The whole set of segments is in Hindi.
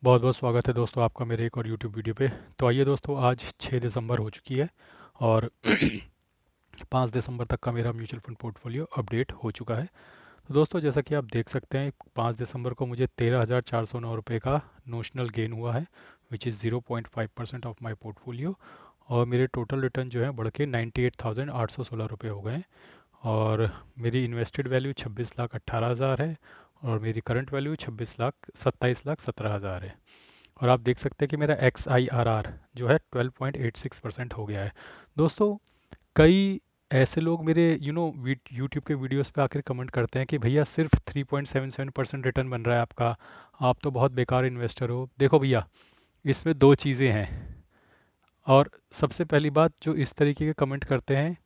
बहुत बहुत स्वागत है दोस्तों आपका मेरे एक और यूट्यूब वीडियो पे। तो आइए दोस्तों, आज 6 दिसंबर हो चुकी है और 5 दिसंबर तक का मेरा म्यूचुअल फंड पोर्टफोलियो अपडेट हो चुका है। तो दोस्तों, जैसा कि आप देख सकते हैं, 5 दिसंबर को मुझे 13,409 रुपये का नोशनल गेन हुआ है, which is 0.5% of my portfolio. और मेरे टोटल रिटर्न जो है बढ़ के 98,816 रुपये हो गए हैं। और मेरी इन्वेस्टेड वैल्यू 26,18,000 है और मेरी करंट वैल्यू 27,17,17,000 है। और आप देख सकते हैं कि मेरा एक्स आई आर आर जो है 12.86% हो गया है। दोस्तों, कई ऐसे लोग मेरे यूट्यूब के वीडियोस पे आकर कमेंट करते हैं कि भैया सिर्फ 3.77% रिटर्न बन रहा है आपका, आप तो बहुत बेकार इन्वेस्टर हो। देखो भैया, इसमें दो चीज़ें हैं। और सबसे पहली बात, जो इस तरीके के कमेंट करते हैं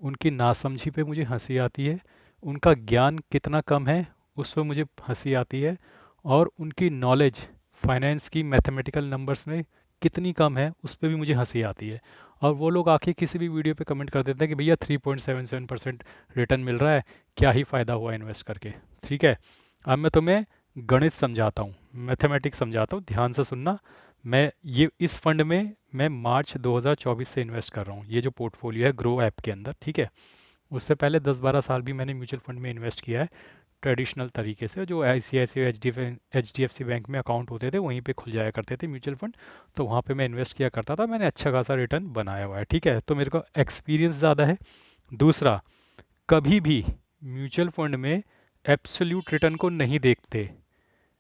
उनकी नासमझी पे मुझे हंसी आती है। उनका ज्ञान कितना कम है उस पर मुझे हंसी आती है। और उनकी नॉलेज फाइनेंस की मैथमेटिकल नंबर्स में कितनी कम है उस पर भी मुझे हंसी आती है। और वो लोग आके किसी भी वीडियो पे कमेंट कर देते हैं कि भैया 3.77% रिटर्न मिल रहा है, क्या ही फ़ायदा हुआ इन्वेस्ट करके। ठीक है, अब मैं तुम्हें गणित समझाता हूँ, मैथमेटिक्स समझाता हूँ, ध्यान से सुनना। मैं ये इस फंड में मैं मार्च 2024 से इन्वेस्ट कर रहा हूँ, ये जो पोर्टफोलियो है ग्रो ऐप के अंदर। ठीक है, उससे पहले 10-12 साल भी मैंने म्यूचुअल फंड में इन्वेस्ट किया है, ट्रेडिशनल तरीके से। जो I C I C H D F C bank में अकाउंट होते थे वहीं पे खुल जाया करते थे म्यूचुअल फंड, तो वहाँ पे मैं इन्वेस्ट किया करता था। मैंने अच्छा खासा रिटर्न बनाया हुआ है। ठीक है, तो मेरे को एक्सपीरियंस ज़्यादा है। दूसरा, कभी भी म्यूचुअल फंड में एब्सोल्यूट रिटर्न को नहीं देखते।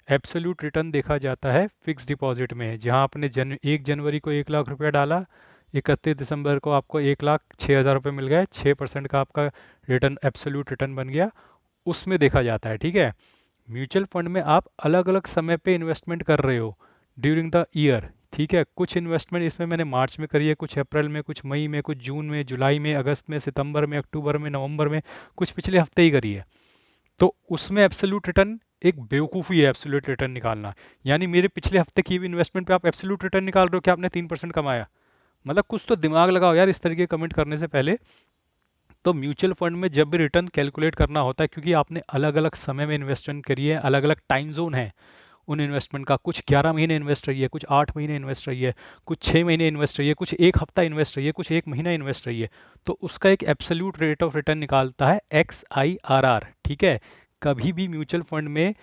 एब्सोल्यूट रिटर्न देखा जाता है फिक्स डिपॉजिट में, जहां आपने 1 जनवरी को 1 लाख रुपया डाला, 31 दिसंबर को आपको 1,06,000 रुपये मिल गए, 6% का आपका रिटर्न एब्सोल्यूट रिटर्न बन गया। उसमें देखा जाता है। ठीक है, म्यूचुअल फंड में आप अलग अलग समय पे इन्वेस्टमेंट कर रहे हो ड्यूरिंग द ईयर। ठीक है, कुछ इन्वेस्टमेंट इसमें मैंने मार्च में करी है, कुछ अप्रैल में, कुछ मई में, कुछ जून में, जुलाई में, अगस्त में, सितंबर में, अक्टूबर में, नवंबर में, कुछ पिछले हफ्ते ही करी है। तो उसमें एब्सोल्यूट रिटर्न एक बेवकूफ़ी है, एब्सोल्यूट रिटर्न निकालना। यानी मेरे पिछले हफ्ते की हुई इन्वेस्टमेंट पे आप एब्सोल्यूट रिटर्न निकाल रहे हो कि आपने 3% कमाया। मतलब कुछ तो दिमाग लगाओ यार, इस तरीके कमेंट करने से पहले। तो म्यूचुअल फंड में जब भी रिटर्न कैलकुलेट करना होता है, क्योंकि आपने अलग अलग समय में इन्वेस्टमेंट करी है, अलग अलग टाइम जोन है उन इन्वेस्टमेंट का, कुछ 11 महीने इन्वेस्ट रही है, कुछ 8 महीने इन्वेस्ट रही है, कुछ 6 महीने इन्वेस्ट रही है, कुछ एक हफ्ता इन्वेस्ट रही है, कुछ एक महीना इन्वेस्ट रही है। तो उसका एक एब्सोल्यूट रेट ऑफ रिटर्न निकालता है एक्स आई आर आर। ठीक है, कभी भी म्यूचुअल फंड में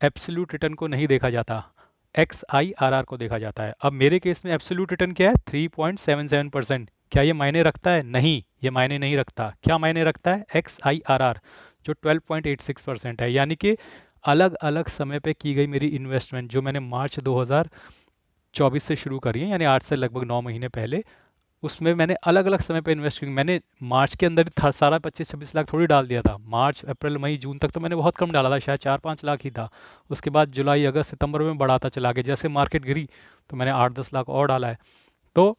एब्सोल्यूट रिटर्न को नहीं देखा जाता, एक्स आई आर आर को देखा जाता है। अब मेरे केस में एब्सोल्यूट रिटर्न क्या है? 3.77%। क्या ये मायने रखता है? नहीं, ये मायने नहीं रखता। क्या मायने रखता है? एक्स आई आर आर, जो 12.86% है। यानी कि अलग अलग समय पे की गई मेरी इन्वेस्टमेंट, जो मैंने मार्च 2024 से शुरू करी है, यानी आज से लगभग 9 महीने पहले, उसमें मैंने अलग अलग समय पे इन्वेस्ट की। मैंने मार्च के अंदर ही सारा 25-26 लाख थोड़ी डाल दिया था। मार्च अप्रैल मई जून तक तो मैंने बहुत कम डाला था, शायद 4-5 लाख ही था। उसके बाद जुलाई अगस्त सितंबर में बढ़ाता चला गया, जैसे मार्केट गिरी तो मैंने 8-10 लाख और डाला है। तो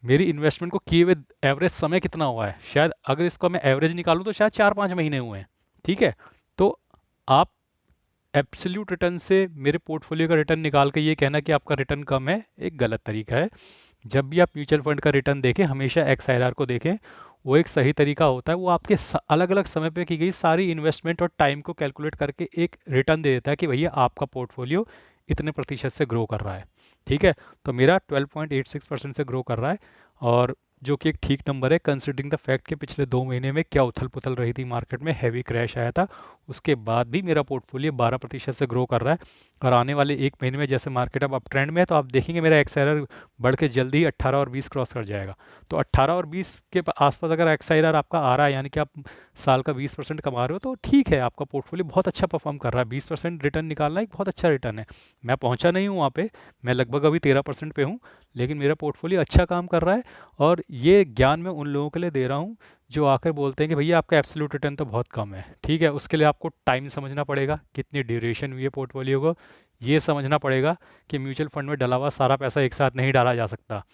मेरी इन्वेस्टमेंट को किए हुए एवरेज समय कितना हुआ है? शायद अगर इसको मैं एवरेज निकालूं तो शायद 4-5 महीने हुए हैं। ठीक है, तो आप एब्सोल्यूट रिटर्न से मेरे पोर्टफोलियो का रिटर्न निकाल के ये कहना कि आपका रिटर्न कम है, एक गलत तरीका है। जब भी आप म्यूचुअल फंड का रिटर्न देखें, हमेशा एक्स आई आर को देखें। वो एक सही तरीका होता है, वो आपके अलग अलग समय पे की गई सारी इन्वेस्टमेंट और टाइम को कैलकुलेट करके एक रिटर्न दे देता है कि भैया आपका पोर्टफोलियो इतने प्रतिशत से ग्रो कर रहा है। ठीक है, तो मेरा 12.86% से ग्रो कर रहा है, और जो कि एक ठीक नंबर है कंसिडरिंग द फैक्ट कि पिछले 2 महीने में क्या उथल पुथल रही थी मार्केट में, हैवी क्रैश आया था। उसके बाद भी मेरा पोर्टफोलियो 12% से ग्रो कर रहा है। और आने वाले एक महीने में जैसे मार्केट अब ट्रेंड में है, तो आप देखेंगे मेरा एक्स आई आर बढ़ के जल्दी ही 18 और 20 क्रॉस कर जाएगा। तो 18 और 20 के आसपास अगर एक्स आई आर आपका आ रहा है, यानी कि आप साल का 20% कमा रहे हो, तो ठीक है, आपका पोर्टफोलियो बहुत अच्छा परफॉर्म कर रहा है। 20% रिटर्न निकालना एक बहुत अच्छा रिटर्न है। मैं पहुंचा नहीं हूँ वहाँ पे, मैं लगभग अभी 13% पे हूँ, लेकिन मेरा पोर्टफोलियो अच्छा काम कर रहा है। और ये ज्ञान मैं उन लोगों के लिए दे रहा हूँ जो आकर बोलते हैं कि भैया आपका एब्सोल्यूट रिटर्न तो बहुत कम है। ठीक है, उसके लिए आपको टाइम समझना पड़ेगा, कितनी ड्यूरेशन हुई है पोर्टफोलियो को, ये समझना पड़ेगा कि म्यूचुअल फंड में डला हुआ सारा पैसा एक साथ नहीं डाला जा सकता।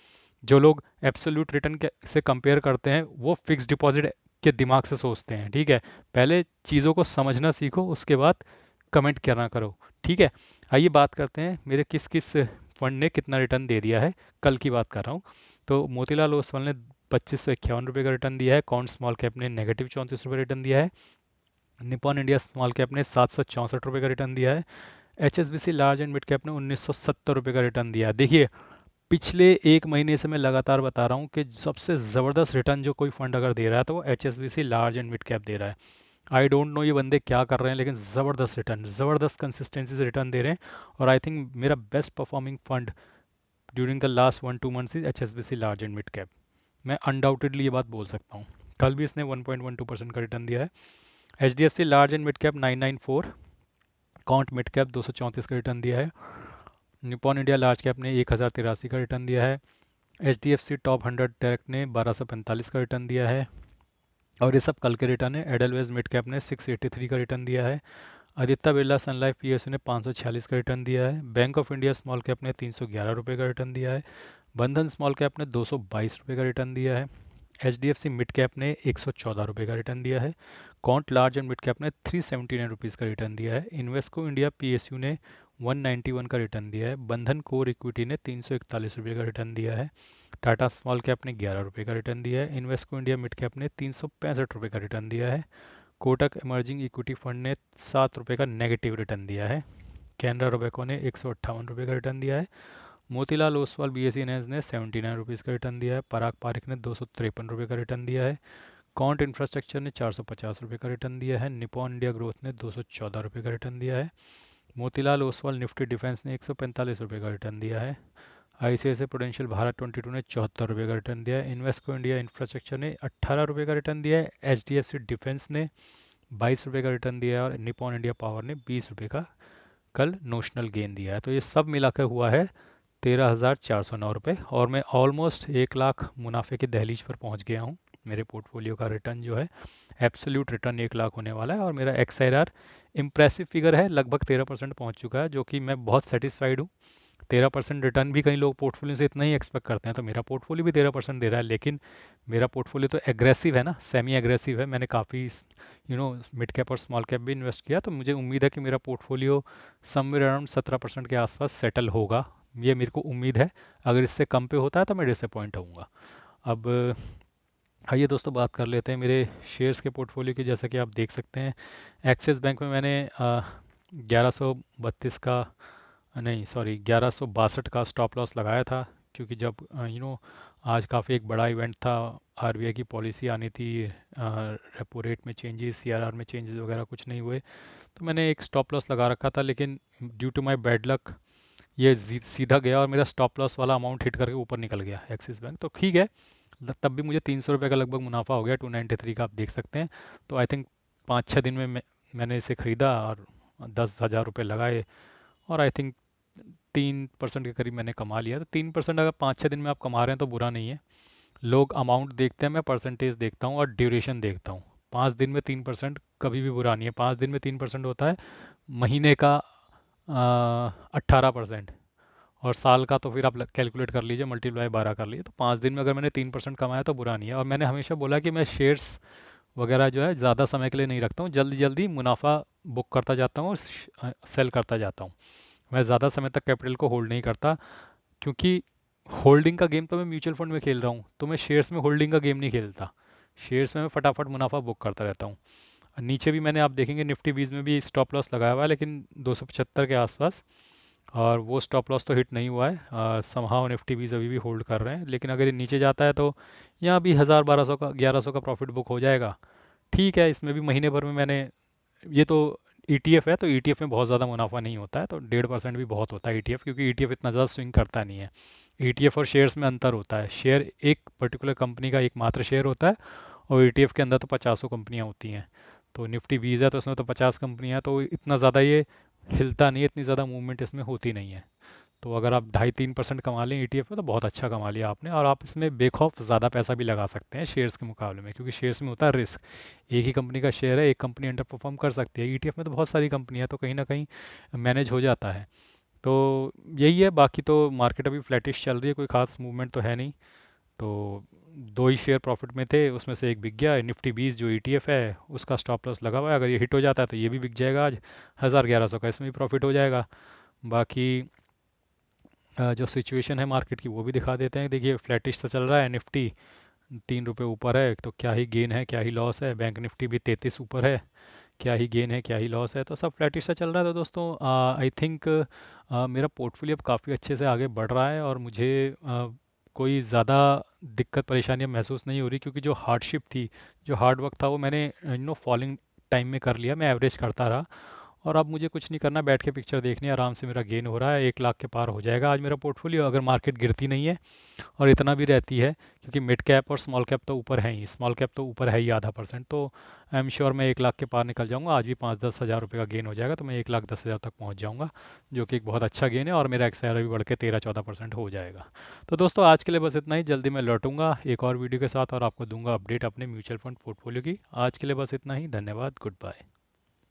जो लोग एब्सोल्यूट रिटर्न के से कंपेयर करते हैं, वो फिक्स डिपॉजिट के दिमाग से सोचते हैं। ठीक है, पहले चीज़ों को समझना सीखो, उसके बाद कमेंट करना करो। ठीक है, आइए बात करते हैं मेरे किस किस फंड ने कितना रिटर्न दे दिया है। कल की बात कर रहा हूँ। तो मोतीलाल ओसवाल ने 2551 रुपये का रिटर्न दिया है। कौन स्मॉल कैप ने -34 रुपये रिटर्न दिया है। निपॉन इंडिया स्मॉल कैप ने 764 रुपये का रिटर्न दिया है। HSBC large and mid cap ने 1970 रुपये का रिटर्न दिया है। देखिए, पिछले एक महीने से मैं लगातार बता रहा हूँ कि सबसे ज़बरदस्त रिटर्न जो कोई फंड अगर दे रहा है तो वो HSBC large and mid cap दे रहा है। आई डोंट नो ये बंदे क्या कर रहे हैं, लेकिन ज़बरदस्त रिटर्न, ज़बरदस्त कंसिस्टेंसी से रिटर्न दे रहे हैं। और आई थिंक मेरा best performing fund during the last 1-2 months is HSBC large and mid cap. मैं अनडाउटेडली ये बात बोल सकता हूँ। कल भी इसने 1.12% का रिटर्न दिया है। HDFC large and mid cap 994, count mid cap 234 का रिटर्न दिया है। निपॉन इंडिया लार्ज कैप ने 1083 का रिटर्न दिया है। HDFC टॉप 100 डायरेक्ट ने 1245 का रिटर्न दिया है। और ये सब कल के रिटर्न है। एडलवेज मिड कैप ने 683 का रिटर्न दिया है। आदित्य बिरला सन लाइफ PSU ने 546 का रिटर्न दिया है। Bank of India small cap ने 311 रुपये का रिटर्न दिया है। बंधन स्मॉल कैप ने 222 रुपये का रिटर्न दिया है। HDFC मिड कैप ने 114 रुपये का रिटर्न दिया है। Can't large and mid cap ने 379 रुपीज़ का रिटर्न दिया है। इन्वेस्को इंडिया PSU ने 191 का रिटर्न दिया है। बंधन कोर इक्विटी ने 341 रुपये का रिटर्न दिया है। टाटा स्मॉल कैप ने 11 रुपये का रिटर्न दिया है। इन्वेस्को इंडिया मिड कैप ने 365 रुपये का रिटर्न दिया है। कोटक इमर्जिंग इक्विटी फंड ने 7 रुपये का नेगेटिव रिटर्न दिया है। कैनरा रोबेको ने 158 रुपये का रिटर्न दिया है। मोतीलाल ओसवाल BSE इनहेंस ने 79 रुपीज़ का रिटर्न दिया है। पराग पारिक ने 253 रुपये का रिटर्न दिया है। कॉन्ट इंफ्रास्ट्रक्चर ने 450 रुपये का रिटर्न दिया है। निपॉन इंडिया ग्रोथ ने 214 रुपये का रिटर्न दिया है। मोतीलाल ओसवाल निफ्टी डिफेंस ने 145 रुपये का रिटर्न दिया है। ICICI प्रूडेंशियल भारत 22 ने 74 रुपये का रिटर्न दिया है। इन्वेस्को इंडिया इंफ्रास्ट्रक्चर ने 18 रुपये का रिटर्न दिया है। HDFC डिफेंस ने 22 रुपये का रिटर्न दिया है। और निपॉन इंडिया पावर ने 20 रुपये का कल नोशनल गेन दिया है। तो ये सब मिलाकर हुआ है 13,409 रुपये। और मैं ऑलमोस्ट 1 लाख मुनाफे की दहलीज पर पहुंच गया हूं। मेरे पोर्टफोलियो का रिटर्न जो है, एब्सोल्यूट रिटर्न 1 लाख होने वाला है। और मेरा XIRR इम्प्रेसिव फिगर है, लगभग 13% पहुंच चुका है, जो कि मैं बहुत सेटिस्फाइड हूँ। 13% रिटर्न भी कई लोग पोर्टफोलियो से इतना ही एक्सपेक्ट करते हैं, तो मेरा पोर्टफोलियो भी 13% दे रहा है। लेकिन मेरा पोर्टफोलियो तो एग्रेसिव है ना, सेमी एग्रेसिव है। मैंने काफ़ी मिड कैप और स्मॉल कैप भी इन्वेस्ट किया, तो मुझे उम्मीद है कि मेरा पोर्टफोलियो समवेयर अराउंड 17% के आसपास सेटल होगा। ये मेरे को उम्मीद है। अगर इससे कम पे होता है तो मैं डिसअपॉइंट होऊंगा। अब आइए दोस्तों, बात कर लेते हैं मेरे शेयर्स के पोर्टफोलियो की। जैसा कि आप देख सकते हैं, एक्सिस बैंक में मैंने 1132 का, नहीं सॉरी, 1162 का स्टॉप लॉस लगाया था। क्योंकि जब आज काफ़ी एक बड़ा इवेंट था, RBI की पॉलिसी आनी थी, रेपो रेट में चेंजेस, CRR में चेंजेस वगैरह कुछ नहीं हुए, तो मैंने एक स्टॉप लॉस लगा रखा था। लेकिन due to my bad luck ये सीधा गया और मेरा स्टॉप लॉस वाला अमाउंट हिट करके ऊपर निकल गया एक्सिस बैंक। तो ठीक है, तब भी मुझे 300 रुपये का लगभग मुनाफा हो गया। 293 का आप देख सकते हैं। तो आई थिंक 5-6 दिन में मैंने इसे ख़रीदा और 10,000 रुपये लगाए, और आई थिंक 3% के करीब मैंने कमा लिया। तो 3% अगर 5-6 दिन में आप कमा रहे हैं तो बुरा नहीं है। लोग अमाउंट देखते हैं, मैं परसेंटेज देखता हूँ और ड्यूरेशन देखता हूँ। 5 दिन में 3% कभी भी बुरा नहीं है। 5 दिन में 3% होता है, महीने का 18%, और साल का तो फिर आप कैलकुलेट कर लीजिए, मल्टीप्लाई 12 कर लीजिए। तो 5 दिन में अगर मैंने 3% कमाया तो बुरा नहीं है। और मैंने हमेशा बोला कि मैं शेयर्स वगैरह जो है ज़्यादा समय के लिए नहीं रखता हूँ, जल्दी जल्दी मुनाफा बुक करता जाता हूँ और सेल करता जाता हूँ। मैं ज़्यादा समय तक कैपिटल को होल्ड नहीं करता, क्योंकि होल्डिंग का गेम तो मैं म्यूचुअल फंड में खेल रहा हूँ, तो मैं शेयर्स में होल्डिंग का गेम नहीं खेलता। शेयर्स में मैं फटाफट मुनाफा बुक करता रहता हूँ। नीचे भी मैंने, आप देखेंगे निफ्टी 20 में भी स्टॉप लॉस लगाया हुआ है, लेकिन 275 के आसपास, और वो स्टॉप लॉस तो हिट नहीं हुआ है। समहाउ निफ्टी 20 अभी भी होल्ड कर रहे हैं। लेकिन अगर ये नीचे जाता है तो यहाँ भी 1000-1200 का, 1100 का प्रॉफिट बुक हो जाएगा। ठीक है, इसमें भी महीने भर में मैंने, ये तो ETF है, तो ETF में बहुत ज़्यादा मुनाफा नहीं होता है, तो 1.5% भी बहुत होता है ETF, क्योंकि ETF इतना ज़्यादा स्विंग करता नहीं है। ETF और शेयर्स में अंतर होता है। शेयर एक पर्टिकुलर कंपनी का एकमात्र शेयर होता है, और ETF के अंदर तो 50 कंपनियाँ होती हैं। तो निफ्टी 20 है तो उसमें तो 50 कंपनियाँ, तो इतना ज़्यादा ये हिलता नहीं है, इतनी ज़्यादा मूवमेंट इसमें होती नहीं है। तो अगर आप 2.5-3% कमा लें ETF में तो बहुत अच्छा कमा लिया आपने। और आप इसमें बेखौफ ज़्यादा पैसा भी लगा सकते हैं शेयर्स के मुकाबले में, क्योंकि शेयर्स में होता है रिस्क। एक ही कंपनी का शेयर है, एक कंपनी अंडर परफॉर्म कर सकती है। ETF में तो बहुत सारी कंपनियाँ, तो कहीं ना कहीं मैनेज हो जाता है। तो यही है। बाकी तो मार्केट अभी फ्लैटिश चल रही है, कोई खास मूवमेंट तो है नहीं। तो दो ही शेयर प्रॉफिट में थे, उसमें से एक बिक गया। निफ्टी 20 जो ETF है उसका स्टॉप लॉस लगा हुआ है, अगर ये हिट हो जाता है तो ये भी बिक जाएगा आज 1000-1100 का, इसमें भी प्रॉफिट हो जाएगा। बाकी जो सिचुएशन है मार्केट की वो भी दिखा देते हैं। देखिए, फ्लैटिश से चल रहा है, निफ्टी 3 रुपये ऊपर है, तो क्या ही गेन है क्या ही लॉस है। बैंक निफ्टी भी 33 ऊपर है, क्या ही गेन है क्या ही लॉस है, तो सब फ्लैटिश सा चल रहा है। तो दोस्तों आई थिंक मेरा पोर्टफोलियो अब काफ़ी अच्छे से आगे बढ़ रहा है और मुझे कोई ज़्यादा दिक्कत परेशानियाँ महसूस नहीं हो रही, क्योंकि जो हार्डशिप थी, जो हार्ड वर्क था, वो मैंने फॉलिंग टाइम में कर लिया, मैं एवरेज करता रहा। और अब मुझे कुछ नहीं करना, बैठ के पिक्चर देखनी है, आराम से मेरा गेन हो रहा है, 1 लाख के पार हो जाएगा आज मेरा पोर्टफोलियो, अगर मार्केट गिरती नहीं है और इतना भी रहती है, क्योंकि मिड कैप और स्मॉल कैप तो ऊपर है ही, स्मॉल कैप तो ऊपर है ही ½ %। तो आई एम श्योर मैं 1 लाख के पार निकल जाऊंगा, आज भी 5-10 हज़ार रुपये का गेन हो जाएगा, तो मैं 1,10,000 तक पहुंच जाऊंगा, जो कि एक बहुत अच्छा गेन है, और मेरा एक्सआईआर भी बढ़ के 13-14% हो जाएगा। तो दोस्तों आज के लिए बस इतना ही, जल्दी मैं लौटूंगा एक और वीडियो के साथ और आपको दूंगा अपडेट अपने म्यूचुअल फंड पोर्टफोलियो की। आज के लिए बस इतना ही, धन्यवाद, गुड बाय।